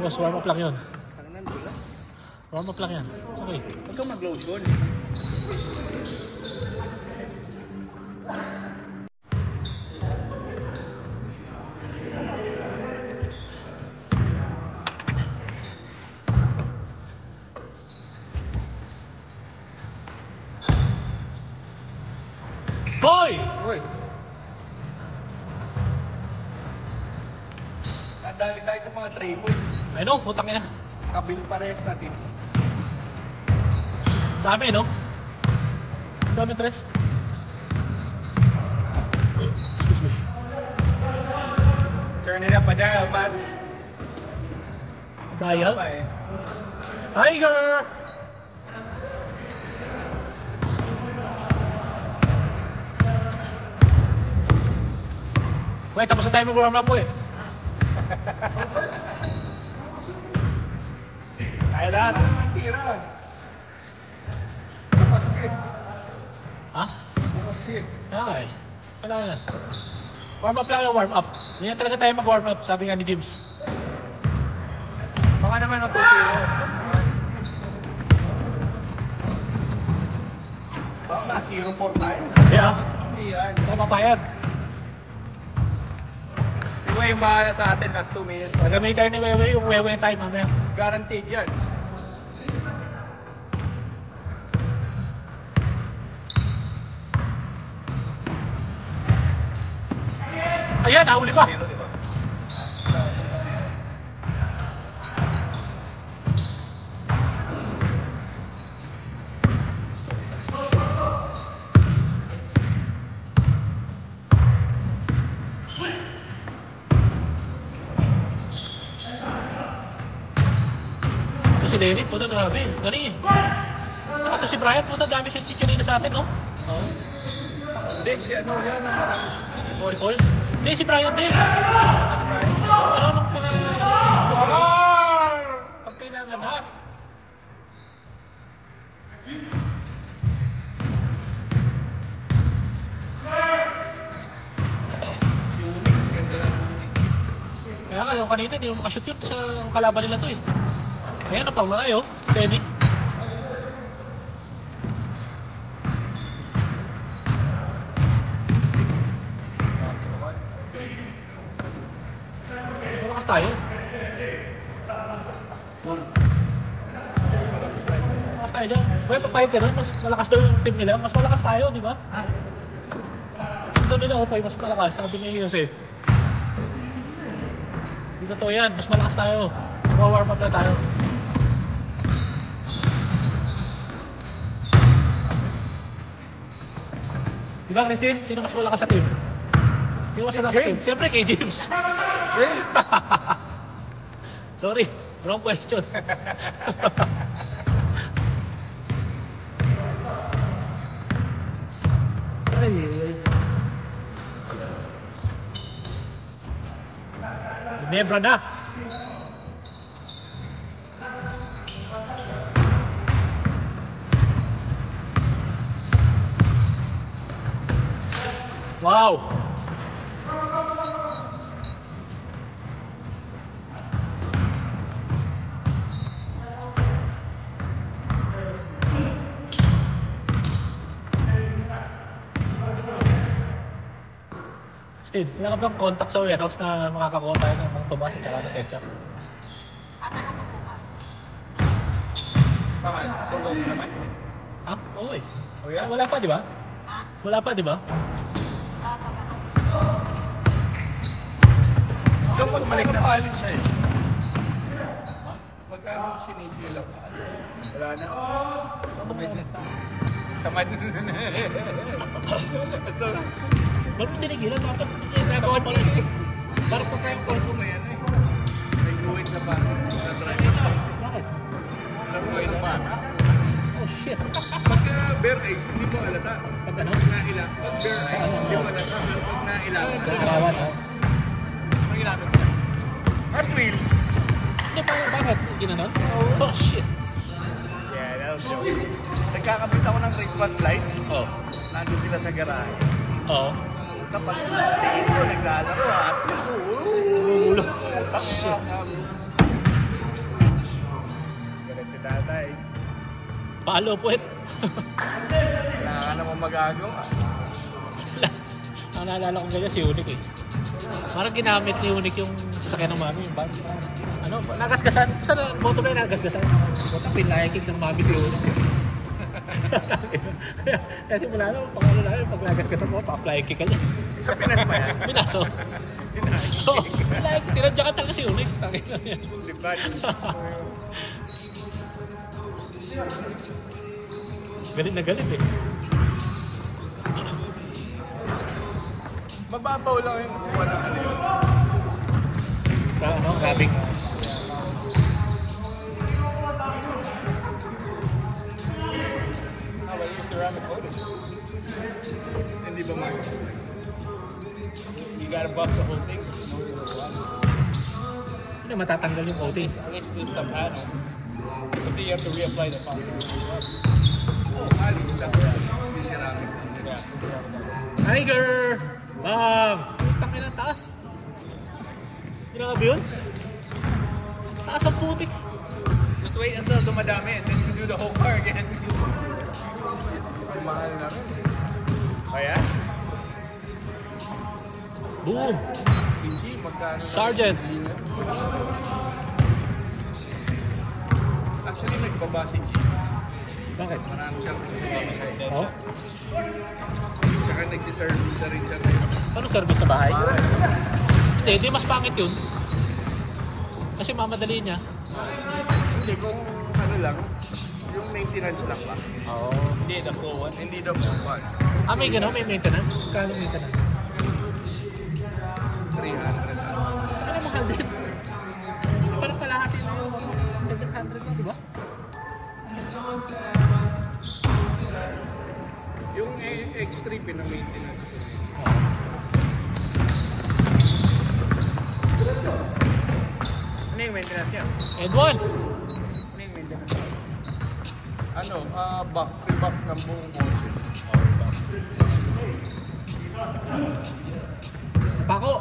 Boss, warm up lang yun. Warm up lang yan. Okay. Huwag kang mag-lotion. Hoy! Hoy! Tandali tayo sa mga triple. Ano? Putang ina. Kabil parehas natin. Dami, no? Dami, Tres. Excuse me. Turn it up, dial, man. Dial? Tiger! Wait, tapos na tayo mag-warm up po eh. Kaya lahat. Tira. Ha? Shit. Ay. Wala na. Warm up lang yung warm up. Hindi na talaga tayo mag-warm up, sabi nga ni James. Baka naman ang 2-0. Baka 0-4 tayo. Kaya, Iyan. tayo papayag. Anyway, yung bahala sa atin, last 2 minutes. Nagamay tayo ni Wewe, yung Wewe time mamaya. Guaranteed yan. Ayan, nahuli pa. Si David, puta grabe. Gani. Ito si Brian, puta dami siyang chichirina sa atin, no? Oo. Hindi, si ano yan, ang marami. All? Hindi, si Brian din. Ano nung mga... Pag kailangan na. Kaya nga, yung kanina, hindi mo makashoot yun sa kalaban nila to eh. Ayan, napang na kayo, Penny. Mas malakas tayo. Malakas tayo dyan. Well, papayag ka nun, mas malakas daw yung team nila. Mas malakas tayo, di ba? Team daw nila, okay, mas malakas. Sabi ni Jose. Hindi totoo yan, mas malakas tayo. Warm up na tayo. Di ba, Christine? Sino mas malakas sa team? Sino mas malakas sa team? Siyempre kay James. James! Sorry, wrong question. Ginebra na. Wow. Steve, wala ka bang contact sa warehouse na makakakuha tayo ng mga tumas at saka ng ketchup? Solo naman. Ha? Oo eh. Wala pa, di ba? Wala pa, di ba? Yung magbalik na palit siya eh. Magkano sinisilaw? Wala na. Business na. Tamad. So, Ba't mo tinigilan? Bakit nagawa mo lang? parang pagka yung kurso na yan eh. May guwit sa pasok sa driving shop. Bakit? Laruan ng bata. Oh shit. Pagka bare age, hindi mo alata. Pag ano? Pag nailang. Pag bare age, hindi mo alata. Pero pag nailang, Nagkawan ha? ang ginamit ko. Hot Wheels! Hindi, bakit? Ginanon? Oh shit. Yeah, that was joke. Nagkakabit ako ng Christmas lights. Oh. Nandun sila sa garahe. Oo. Kapag tingin ko, naglalaro at puso. Ulo. Tatay. Palo puwet. Wala ka naman magagawa. Ang naalala ko ganyan si Unique eh. Parang ginamit ni Unique yung sasakyan ng mami, yung bag. Ano, nagasgasan. Saan ang moto ba yung nagasgasan? Buta, pinlayakig ng mami si Unique. Kasi mula na, pangalo na yun, pag nagasgasan mo, pa-flying ka niya. Sa Pinas pa yan? Pinaso. Oo, tinadya ka talaga si Unique. Libad. Galit na galit eh. Mababaw lang yung kuha ng ano yun. Ano, grabbing. Well, yung ceramic coating. Hindi ba man? You gotta buff the whole thing. Hindi matatanggal yung coating. At least twist the panel. Kasi you have to reapply the panel. Oh, alis lang. Hindi ceramic. Yeah. Tiger! Bam! Putang ina, taas. Grabe yun. Taas ang putik. Just wait until dumadami and then you do the whole car again. Mahal namin. Oh yeah? Boom! Sinji, magkano? Sergeant! Actually, nagbaba si G. Bakit? Marami siyang nagbaba Oh? Saka nagsiservice na rin siya ngayon. Paano service sa bahay? Hindi mas pangit yun. Kasi mamadali niya. Hindi, kung ano lang, yung maintenance lang ba? Oo. Hindi, the full one. Hindi the full one. Ah, may gano'n? May maintenance? Kano maintenance? 300. Ano mahal din? Parang kalahati na yung 700 na, di ba? Yung X3 pinang-maintenance. Ano yung maintenance niya? Edwin! Ano yung maintenance niya? Ano? Buff. Pre-buff ng buong motor. Pako!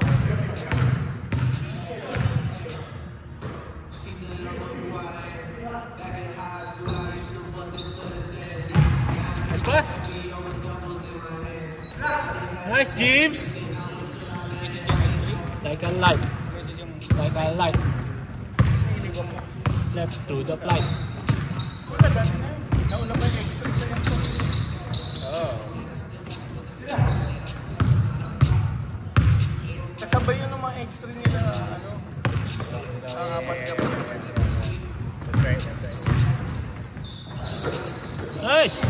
Nice pass! Nice, James! Like a light. Like a light. Left to the flight. Wala, dati na. Nauna ba yung X3 sa yan? Oo. Kasabay yun ng mga X3 nila, ano? Ang apat ka pa. That's right, that's right. Nice!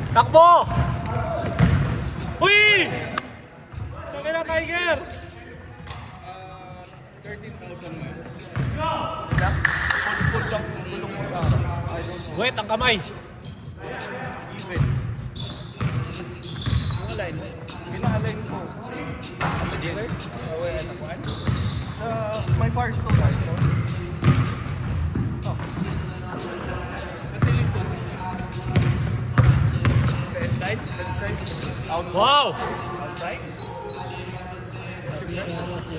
Takbo! Uy! Sabi na, Tiger! 13,000 mo. Pulpul lang tulong mo sa harap. I don't know. Wait, ang kamay! Even. Ang align mo. Ina-align mo. Ang dealer? Ano ko? Sa my Firestone guys. Oh. Natiling po. Sa inside? Inside? Outside? Wow! Outside?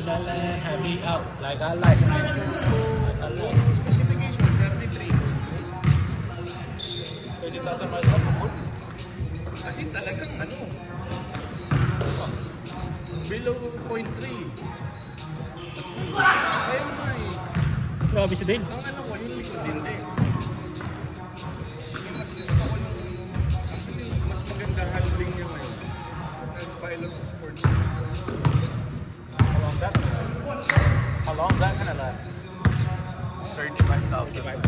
Heavy out, like a light. Specification, 33. 30,000 miles off of kasi talagang ano, below 0.3. Kaya nga eh. Grabe si Dale. Ang ano ko, yung likod din din. Mas gusto ko yung, actually, mas maganda handling niya ngayon. Nag-pilot sa sports. How long is that gonna last? 35,000.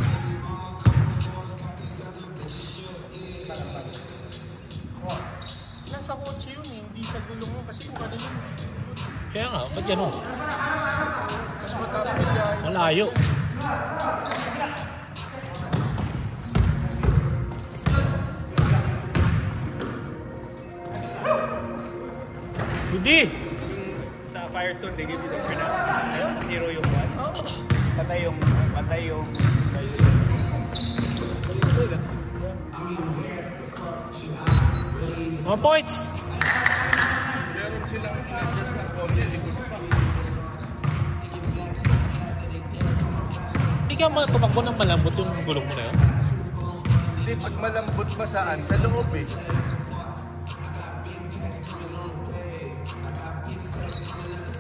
Nasa kotse yun eh, hindi sa gulong mo kasi kung ano yun. Kaya nga, ba't yan o? Mas mataas na dyan. Malayo. Hindi! Sa Firestone, they give you the pronoun. Zero yung one. Patay yung... 1 points! Meron silang adjust ng kotse, likod pa. Hindi kaya tumakbo ng malambot yung gulong mo na yun? Hindi, pag malambot ba saan? Sa loob eh.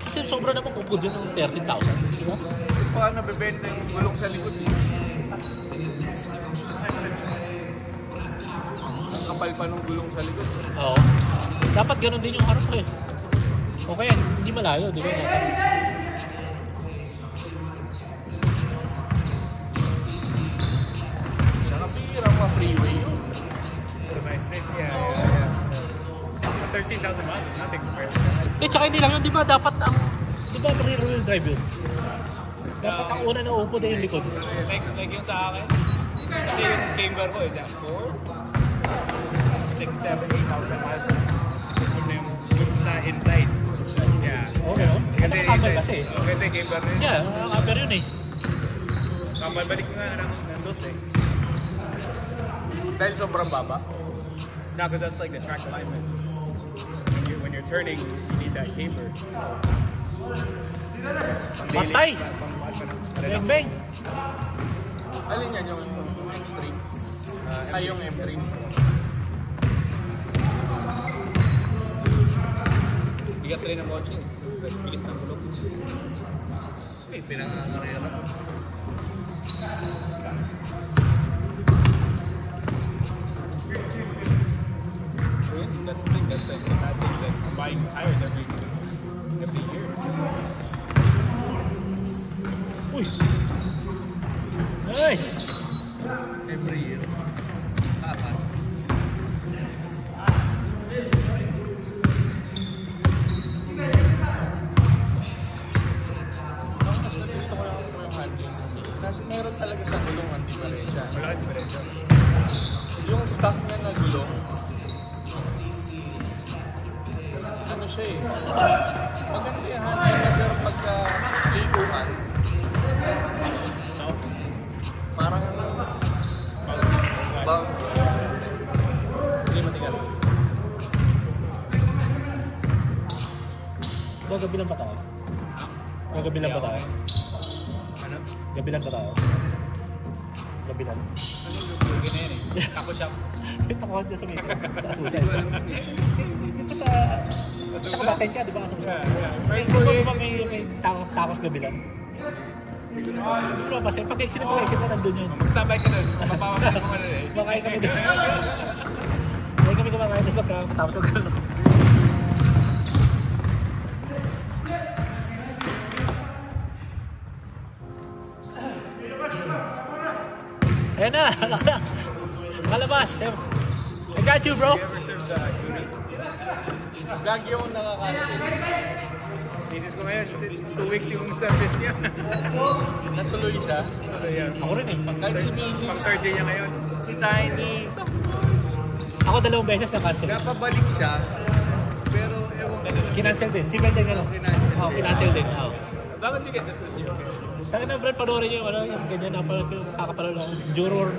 Kasi sobra naman kupod yun ng 13,000. Di ba? Paano bebenta yung gulong sa likod eh? Ang kapal pa ng gulong sa likod. Oo. Dapat ganun din yung harap ko eh. Okay, hindi malayo, di ba? Nakapirang ma-freeway yun. For my street, yeah. 13,000 miles, nothing compared to that. Tsaka hindi lang yun, di ba? Dapat ang, di ba rear-wheel drive yun? Dapat ang una na upo na yung likod. Like yung sa akin, kasi yung camber ko is at 4, 6, 7, 8,000 miles. Yun na yung sa inside. Yeah. Okay, no? Kasi camber kasi. Kasi camber rin. Yeah, camber yun eh. Balik nga ng dos eh. Dahil sobrang baba. No, because that's like the track alignment. When you're turning, you need that camber. Patay! Bang bang! Alin yan yung extreme? Ay, yung M3. Bigat rin ang kotse. Bilis ng gulong. Ay, pinangangarera. That's the thing. That's like the bad thing that buying tires every year. Uy! Nice! Every year. Apat. Gusto ko yung handling. Kasi meron talaga sa gulong ang diferensya. Wala ka diferensya. Yung stock niya na gulong, ano siya eh, maganda yung handling niya pero pagka likuhan, parang Hindi matigas. Gabi lang ba tayo? Gabi lang ba tayo? Ano? Gabi lang ba tayo? Gabi lang. Ano yung gina yan eh? Taco shop. Takot niya sa may sa Asusal. Dito sa Kabaten ka, di ba? Asusal. Yeah. So, di ba may takos gabi lang? Hindi ko naman kasi, pag-exit na nandun yun. Mag-standby ka nun. Mapapawa ka naman ano eh. Makain kami doon. Hindi kami kumakain doon pagkatapos ng gano'n. Ayan na, malabas. I got you, bro. You ever serve sa Curie? gagi yung nakakancel. Thesis ko ngayon, 2 weeks yung service niya. Natuloy siya. Ako rin eh. Kahit si Mrs. Pang third day niya ngayon. Si Tiny, Ako 2 beses na-cancel. napabalik siya. Pero ewan ko. Kinancel din. Si Bel din gano'n. Kinancel Oo, din. kinancel din. Oo. Bakit you get this year? Taka na, Brad, panoorin niyo yung ganyan na kakapanood ng Juror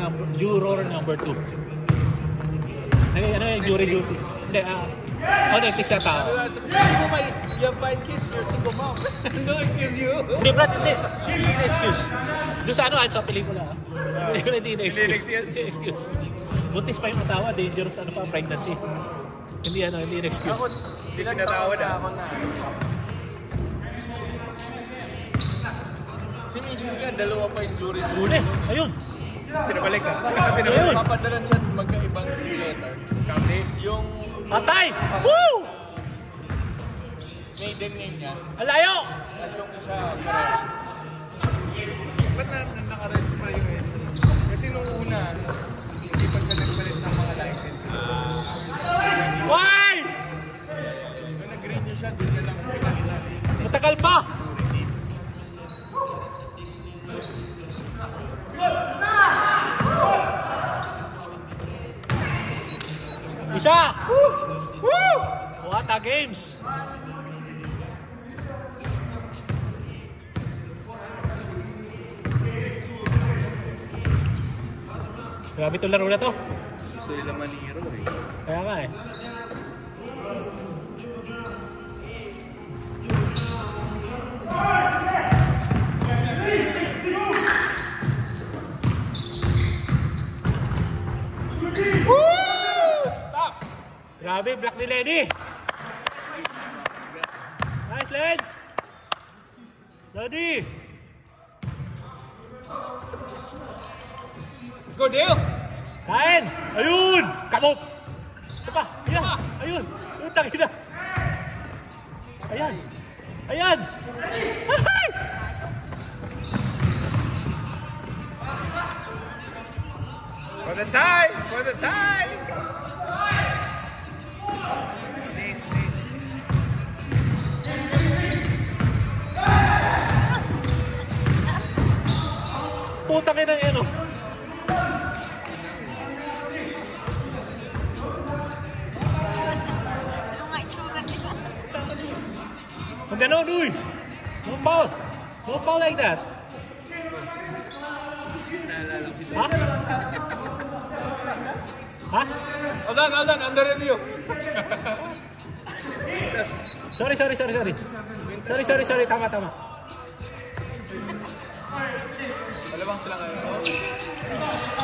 number 2. Ano yung jury duty? Hindi, Netflix yata. You have 5 kids, you're a single mom. No excuse you. Hindi, Brad, hindi. Hindi na-excuse. Doon sa sa pelikula. Pelikula hindi na-excuse. Hindi na-excuse. Buntis pa yung asawa, dangerous pregnancy. Hindi na-excuse. Ako, tinatawa na ako na. Si Mrs. nga, dalawa pa yung jury. Uli, ayun. Sinabalik ka. Ayun. Papadalan siya magkaibang letter. Kami. Yung Patay! Woo! maiden name niya, Alayo! tapos yung isa, parehas. Ba't naka-register yun eh? Kasi nung una, hindi pa siya nagpalit ng mga license. Why? Nung nag-renew siya, doon na lang pinakita. Matagal pa! Isa! Woo! What a games! Grabe itong laro na to. Gusto nila maniro eh. Kaya nga eh. Grabe, block ni Lenny. Nice, Len. Lodi. Let's go, Dale. Kain. Ayun. Kamot. Sapa. Ayan. Ayun. Utang ina. Ayan. Ayan. Ay! For the tie. For the tie. Putang ina yan, oh. Huwag ganon, uy. No foul. No foul like that. Ha? Ha? Hold on. Under review. Sorry. Tama. Malabang sila ngayon.